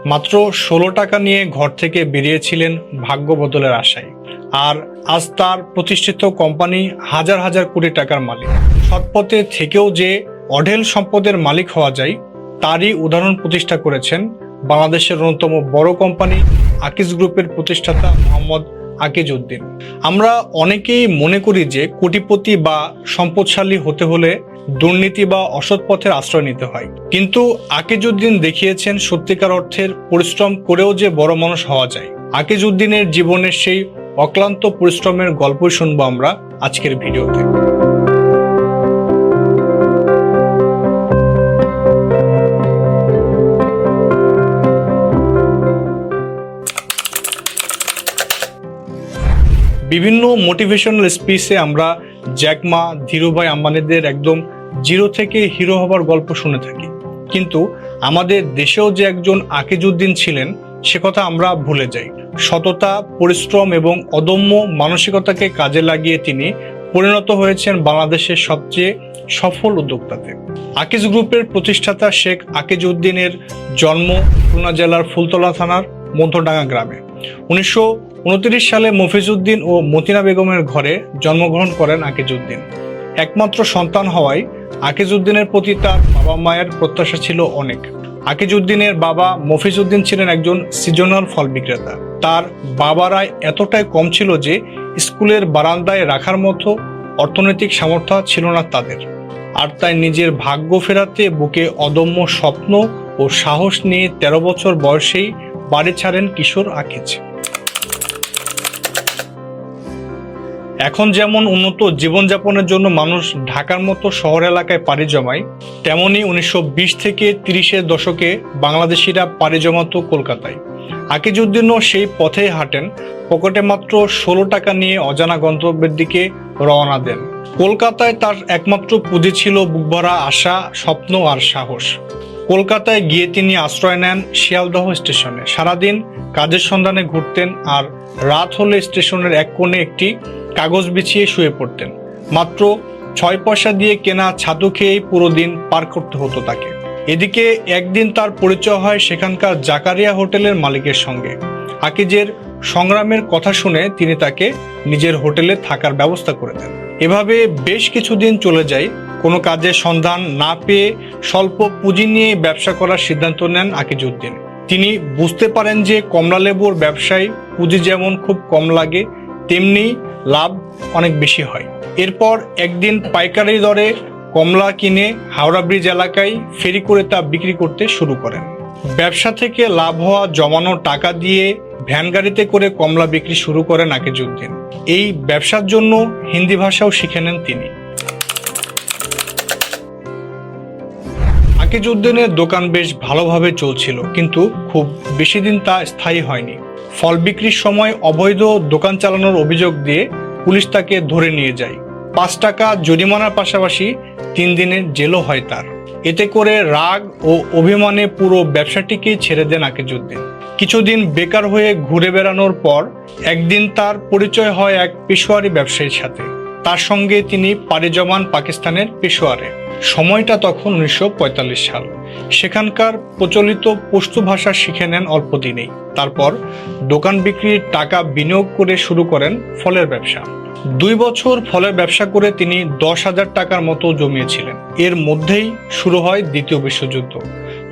মাত্র ১৬ টাকা নিয়ে ঘর থেকে বেরিয়েছিলেন ভাগ্য বদলের আশায়, আর আজ তার প্রতিষ্ঠিত কোম্পানি হাজার হাজার কোটি টাকার মালিক। সৎপথে থেকেও যে অঢেল সম্পদের মালিক হওয়া যায় তারই উদাহরণ প্রতিষ্ঠা করেছেন বাংলাদেশের অন্যতম বড় কোম্পানি আকিজ গ্রুপের প্রতিষ্ঠাতা মোহাম্মদ আকিজ উদ্দিন। আমরা অনেকেই মনে করি যে কোটিপতি বা সম্পদশালী হতে হলে দুর্নীতি বা অসৎ পথের আশ্রয় নিতে হয়, কিন্তু আকিজ উদ্দিন দেখিয়েছেন সত্যিকার অর্থের পরিশ্রম করেও যে বড় মানুষ হওয়া যায়। আকিজ উদ্দিনের জীবনের সেই অক্লান্ত পরিশ্রমের গল্পই শুনবো আমরা আজকের ভিডিওতে। বিভিন্ন মোটিভেশনাল স্পিচে আমরা জ্যাক মা, ধীরুভাই আম্বানিদের একদম জিরো থেকে হিরো হবার গল্প শুনে থাকি, কিন্তু আমাদের দেশেও যে একজন আকিজ উদ্দিন ছিলেন সে কথা আমরা ভুলে যাই। সততা, পরিশ্রম এবং অদম্য মানসিকতাকে কাজে লাগিয়ে তিনি পরিণত হয়েছেন বাংলাদেশের সবচেয়ে সফল উদ্যোক্তাতে। আকিজ গ্রুপের প্রতিষ্ঠাতা শেখ আকিজ উদ্দিনের জন্ম খুলনা জেলার ফুলতলা থানার মধ্যডাঙ্গা গ্রামে। 1929 সালে মফিজউদ্দিন ও মতিনা বেগমের ঘরে জন্মগ্রহণ করেন আকিজ উদ্দিন। একমাত্র সন্তান হওয়ায় আকিজ উদ্দিনের প্রতি তার বাবা মায়ের প্রত্যাশা ছিল অনেক। আকিজ উদ্দিনের বাবা মফিজউদ্দিন ছিলেন একজন সিজনাল ফল বিক্রেতা। তার বাবার আয় এতটাই কম ছিল যে স্কুলের বারান্দায় রাখার মতো অর্থনৈতিক সামর্থ্য ছিল না তাদের, আর তাই নিজের ভাগ্য ফেরাতে বুকে অদম্য স্বপ্ন ও সাহস নিয়ে 13 বছর বয়সেই বাড়ি ছাড়েন কিশোর আকিজ। এখন যেমন উন্নত জীবনযাপনের জন্য মানুষ ঢাকার মতো শহর এলাকায় পাড়ি জমায়, তেমনি 1920 থেকে 30-এর দশকে বাংলাদেশিরা পাড়ি জমাতো কলকাতায়। আকিজ উদ্দিনও সেই পথেই হাঁটেন, পকেটে মাত্র 16 টাকা নিয়ে অজানা গন্তব্যের দিকে রওনা দেন। কলকাতায় তার একমাত্র পুঁজি ছিল বুকভরা আশা, স্বপ্ন আর সাহস। কলকাতায় গিয়ে তিনি আশ্রয় নেন শিয়ালদহ স্টেশনে। সারাদিন কাজের সন্ধানে ঘুরতেন আর রাত হলে স্টেশনের এক কোণে একটি কাগজ বিছিয়ে শুয়ে পড়তেন। মাত্র 6 পয়সা দিয়ে কেনা ছাতু খেয়েই পুরো দিন পার করতে হতো তাকে। এদিকে একদিন তার পরিচয় হয় সেখানকার জাকারিয়া হোটেলের মালিকের সঙ্গে। আকিজের সংগ্রামের কথা শুনে তিনি তাকে নিজের হোটেলে থাকার ব্যবস্থা করে দেন। এভাবে বেশ কিছুদিন চলে যায়। কোনো কাজের সন্ধান না পেয়ে স্বল্প পুঁজি নিয়ে ব্যবসা করার সিদ্ধান্ত নেন আকিজ উদ্দিন। তিনি বুঝতে পারেন যে কমলালেবুর ব্যবসায় পুঁজি যেমন খুব কম লাগে তেমনি লাভ অনেক বেশি হয়। এরপর একদিন পাইকারি দরে কমলা কিনে হাওড়া ব্রিজ এলাকায় ফেরি করে তা বিক্রি করতে শুরু করেন। ব্যবসা থেকে লাভ হওয়া জমানো টাকা দিয়ে ভ্যান গাড়িতে করে কমলা বিক্রি শুরু করেন আকিজ উদ্দিন। এই ব্যবসার জন্য হিন্দি ভাষাও শিখে নেন তিনি। আকিজ উদ্দিনের দোকান বেশ ভালোভাবে চলছিল, কিন্তু খুব বেশি দিন তা স্থায়ী হয়নি। ফল বিক্রির সময় অবৈধ দোকান চালানোর অভিযোগ দিয়ে পুলিশ তাকে ধরে নিয়ে যায়। 5 টাকা জরিমানার পাশাপাশি 3 দিনের জেলও হয় তার। এতে করে রাগ ও অভিমানে পুরো ব্যবসাটিকেই ছেড়ে দেন আকিজ উদ্দিন। কিছুদিন বেকার হয়ে ঘুরে বেড়ানোর পর একদিন তার পরিচয় হয় এক পেশোয়ারি ব্যবসায়ীর সাথে। তার সঙ্গে তিনি পাড়ি জমান পাকিস্তানের পেশোয়ারে। সময়টা তখন 1945 সাল। সেখানকার প্রচলিত পশতু ভাষা শিখে নেন অল্প দিনেই। তারপর দোকান বিক্রির টাকা বিনিয়োগ করে শুরু করেন ফলের ব্যবসা। 2 বছর ফলের ব্যবসা করে তিনি 10,000 টাকার মতো জমিয়েছিলেন। এর মধ্যেই শুরু হয় দ্বিতীয় বিশ্বযুদ্ধ।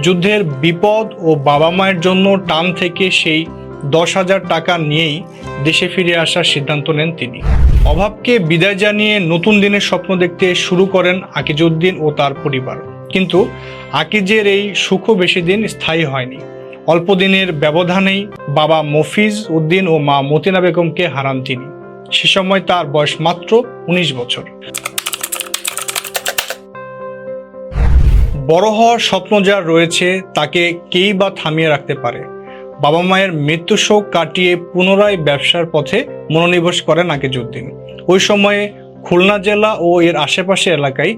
যুদ্ধের বিপদ ও বাবা মায়ের জন্য টান থেকে সেই 10,000 টাকা নিয়েই দেশে ফিরে আসার সিদ্ধান্ত নেন তিনি। অভাবকে বিদায় জানিয়ে নতুন দিনের স্বপ্ন দেখতে শুরু করেন আকিজ উদ্দিন ও তার পরিবার। কিন্তু আকিজের এই সুখও বেশি দিন স্থায়ী হয়নি। অল্প দিনের ব্যবধানেই বাবা মফিজ উদ্দিন ও মা মতিনা বেগমকে হারান তিনি। সে সময় তার বয়স মাত্র 19 বছর। বড় হওয়ার স্বপ্ন যার রয়েছে তাকে কেই বা থামিয়ে রাখতে পারে। বাবা মায়ের মৃত্যু শোক কাটিয়ে পুনরায় ব্যবসার পথে মনোনিবেশ করেন আকিজ উদ্দিন। ওই সময়ে খুলনা জেলা ও এর আশেপাশে এলাকায়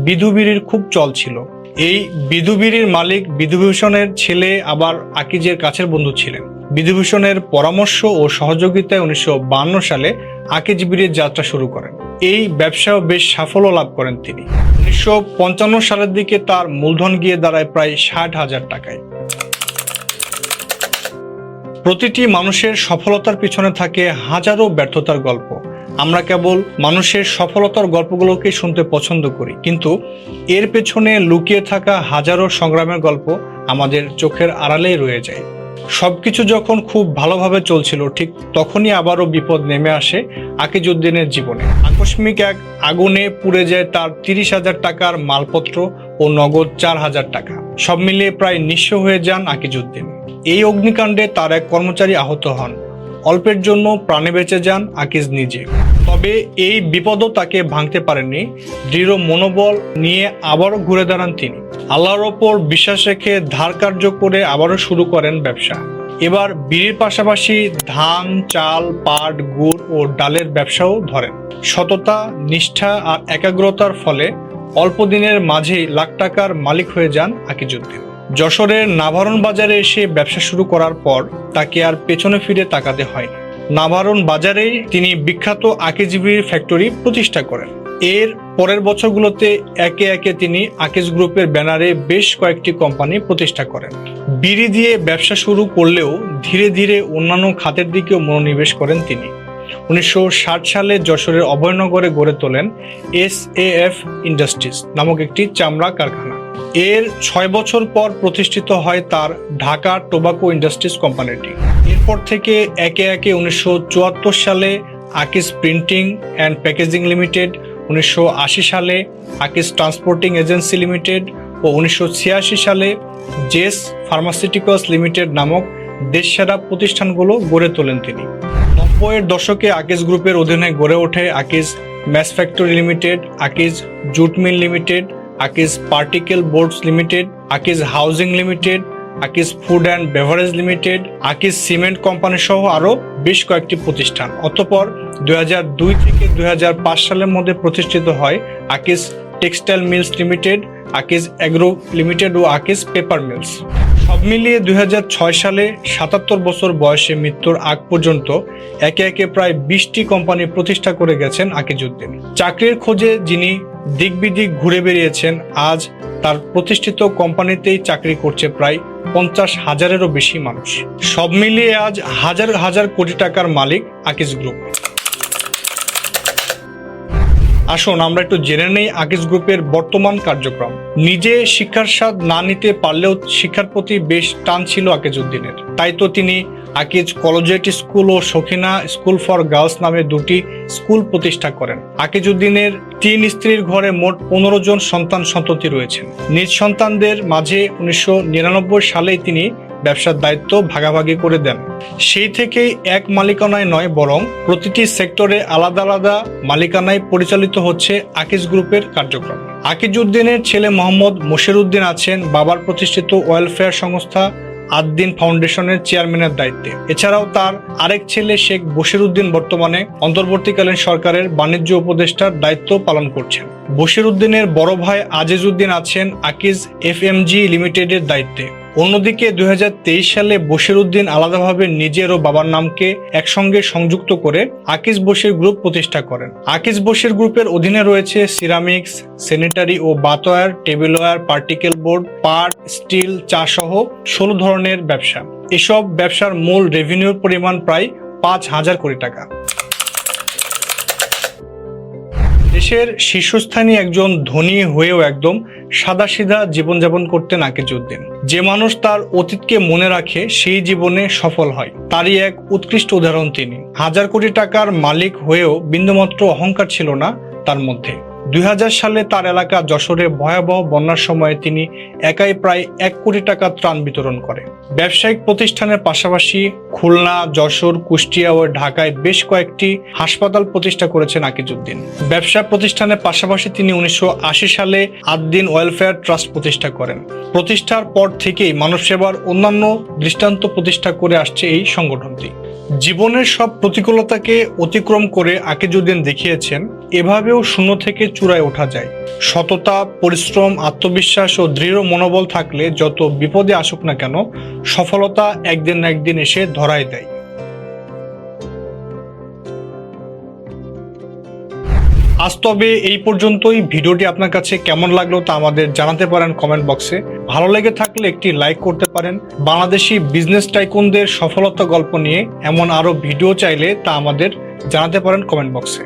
বিধুবিড়ির খুব চল ছিল। এই বিধুবিড়ির মালিক বিধুভূষণের ছেলে আবার আকিজের কাছের বন্ধু ছিলেন। বিধুভূষণের পরামর্শ ও সহযোগিতায় 1952 সালে আকিজ বিড়ির যাত্রা শুরু করেন। এই ব্যবসাও বেশ সাফল্য লাভ করেন তিনি। 1955 সালের দিকে তার মূলধন গিয়ে দাঁড়ায় প্রায় 60,000 টাকায়। প্রতিটি মানুষের সফলতার পিছনে থাকে হাজারো ব্যর্থতার গল্প। আমরা কেবল মানুষের সফলতার গল্পগুলোকে শুনতে পছন্দ করি, কিন্তু এর পেছনে লুকিয়ে থাকা হাজারো সংগ্রামের গল্প আমাদের চোখের আড়ালেই রয়ে যায়। সবকিছু যখন খুব ভালোভাবে চলছিল, ঠিক তখনই আবারও বিপদ নেমে আসে আকিজউদ্দিনের জীবনে। আকস্মিক এক আগুনে পুড়ে যায় তার 30,000 টাকার মালপত্র ও নগদ 4,000 টাকা। সব মিলিয়ে প্রায় নিঃস্ব হয়ে যান আকিজউদ্দিন। এই অগ্নিকাণ্ডে তার এক কর্মচারী আহত হন। অল্পের জন্য প্রাণে বেঁচে যান আকিজ নিজে। তবে এই বিপদও তাকে ভাঙতে পারেননি। দৃঢ় মনোবল নিয়ে আবারও ঘুরে দাঁড়ান তিনি। আল্লাহর ওপর বিশ্বাস রেখে ধার কার্য করে আবারও শুরু করেন ব্যবসা। এবার বিড়ির পাশাপাশি ধান, চাল, পাট, গুড় ও ডালের ব্যবসাও ধরেন। সততা, নিষ্ঠা আর একাগ্রতার ফলে অল্প দিনের মাঝেই লাখ টাকার মালিক হয়ে যান আকিজউদ্দিন। যশোরের নাভারণ বাজারে এসে ব্যবসা শুরু করার পর তাকে আর পেছনে ফিরে তাকাতে হয়নি। নাভারণ বাজারেই তিনি বিখ্যাত আকিজ বিড়ির ফ্যাক্টরি প্রতিষ্ঠা করেন। এর পরের বছরগুলোতে একে একে তিনি আকিজ গ্রুপের ব্যানারে বেশ কয়েকটি কোম্পানি প্রতিষ্ঠা করেন। বিড়ি দিয়ে ব্যবসা শুরু করলেও ধীরে ধীরে অন্যান্য খাতের দিকেও মনোনিবেশ করেন তিনি। 1960 সালে যশোরের অভয়নগরে গড়ে তোলেন SAF ইন্ডাস্ট্রিজ নামক একটি চামড়া কারখানা। এর 6 বছর পর প্রতিষ্ঠিত হয় তার ঢাকা টোবাকো ইন্ডাস্ট্রিজ কোম্পানিটি। এরপর থেকে একে একে 1974 সালে Akij printing and packaging limited, 1980 সালে আকিজ ট্রান্সপোর্টিং এজেন্সি লিমিটেড ও 1986 সালে জেস ফার্মাসিউটিক্যালস লিমিটেড নামক দেশসেরা প্রতিষ্ঠানগুলো গড়ে তোলেন তিনি। 90-এর দশকে আকিজ গ্রুপের অধীনে গড়ে ওঠে Akij match factory limited, Akij jute mill limited, Akij particle boards limited, Akij housing limited, Akij food and beverage limited, Akij cement company সহ আরও বেশ কয়েকটি প্রতিষ্ঠান। অতঃপর 2002 থেকে 2005 সালের মধ্যে প্রতিষ্ঠিত হয় Akij textile mills limited, Akij agro limited ও আকিজ পেপার মিলস। সব মিলিয়ে 2006 সালে 77 বছর বয়সে মৃত্যুর আগ পর্যন্ত একে একে প্রায় 20টি কোম্পানি প্রতিষ্ঠা করে গেছেন আকিজউদ্দিন। চাকরির খোঁজে যিনি দিক বিদিক ঘুরে বেরিয়েছেন, আজ তার প্রতিষ্ঠিত কোম্পানিতেই চাকরি করছে প্রায় 50,000-এরও বেশি মানুষ। সব মিলিয়ে আজ হাজার হাজার কোটি টাকার মালিক আকিজ গ্রুপ। আসুন আমরা একটু জেনে নেই আকিজ গ্রুপের বর্তমান কার্যক্রম। নিজে শিক্ষার স্বাদ না নিতে পারলেও শিক্ষার প্রতি বেশ টান ছিল আকিজউদ্দিনের। তাই তো তিনি আকিজ কলেজিয়েট স্কুল ও সখিনা স্কুল ফর গার্লস নামে দুটি স্কুল প্রতিষ্ঠা করেন। আকিজউদ্দিনের 3 স্ত্রীর ঘরে মোট 15 জন সন্তান সন্ততি রয়েছেন। নিজ সন্তানদের মাঝে 1999 সালেই তিনি ব্যবসার দায়িত্ব ভাগাভাগি করে দেন। সেই থেকেই এক মালিকানায় নয়, বরং প্রতিটি সেক্টরে আলাদা আলাদা মালিকানায় পরিচালিত হচ্ছে আকিজ গ্রুপের কার্যক্রম। আকিজউদ্দিনের ছেলে মোহাম্মদ মশিরউদ্দিন আছেন বাবার প্রতিষ্ঠিত ওয়েলফেয়ার সংস্থা আদ-দ্বীন ফাউন্ডেশনের চেয়ারম্যানের দায়িত্বে। এছাড়াও তার আরেক ছেলে শেখ বশিরউদ্দিন বর্তমানে অন্তর্বর্তীকালীন সরকারের বাণিজ্য উপদেষ্টার দায়িত্ব পালন করছেন। বশিরউদ্দিনের বড় ভাই আজিজউদ্দিন আছেন আকিজ FMG লিমিটেডের দায়িত্বে। অন্যদিকে 2023 সালে বশিরউদ্দিন আলাদাভাবে নিজের ও বাবার নামকে একসঙ্গে সংযুক্ত করে আকিজ বশির গ্রুপ প্রতিষ্ঠা করেন। আকিজ বশির গ্রুপের অধীনে রয়েছে সিরামিক্স, স্যানিটারি ও বাথওয়্যার, টেবিলওয়্যার, পার্টিকেল বোর্ড, পাট, স্টিল, চা সহ 16 ধরনের ব্যবসা। এসব ব্যবসার মূল রেভিনিউর পরিমাণ প্রায় 5,000 কোটি টাকা। দেশের শীর্ষস্থানীয় একজন ধনী হয়েও একদম সাদাসিধা জীবনযাপন করতেন আকিজউদ্দিন। যে মানুষ তার অতীতকে মনে রাখে সেই জীবনে সফল হয়, তারই এক উৎকৃষ্ট উদাহরণ তিনি। 1,000 কোটি টাকার মালিক হয়েও বিন্দুমাত্র অহংকার ছিল না তার মধ্যে। 2000 সালে তার এলাকা যশোরে ভয়াবহ বন্যার সময়ে তিনি একাই প্রায় 1 কোটি টাকা ত্রাণ বিতরণ করে। ব্যবসায়িক প্রতিষ্ঠানের পাশাপাশি খুলনা, যশোর, কুষ্টিয়া ও ঢাকায় বেশ কয়েকটি হাসপাতাল প্রতিষ্ঠা করেছেন আকিজউদ্দিন। ব্যবসা প্রতিষ্ঠানের পাশাপাশি তিনি 1980 সালে আদ-দ্বীন ওয়েলফেয়ার ট্রাস্ট প্রতিষ্ঠা করেন। প্রতিষ্ঠার পর থেকেই মানব সেবার অন্যান্য দৃষ্টান্ত প্রতিষ্ঠা করে আসছে এই সংগঠনটি। জীবনের সব প্রতিকূলতাকে অতিক্রম করে আকিজউদ্দিন দেখিয়েছেন এভাবেও শূন্য থেকে চূড়ায় ওঠা যায়। সততা, পরিশ্রম, আত্মবিশ্বাস ও দৃঢ় মনোবল থাকলে যত বিপদে আসুক না কেন, সফলতা একদিন না একদিন এসে ধরায় দেয়। আজ তবে এই পর্যন্তই। ভিডিওটি আপনার কাছে কেমন লাগলো তা আমাদের জানাতে পারেন কমেন্ট বক্সে। ভালো লেগে থাকলে একটি লাইক করতে পারেন। বাংলাদেশি বিজনেস টাইকুনদের সফলতা গল্প নিয়ে এমন আরো ভিডিও চাইলে তা আমাদের জানাতে পারেন কমেন্ট বক্সে।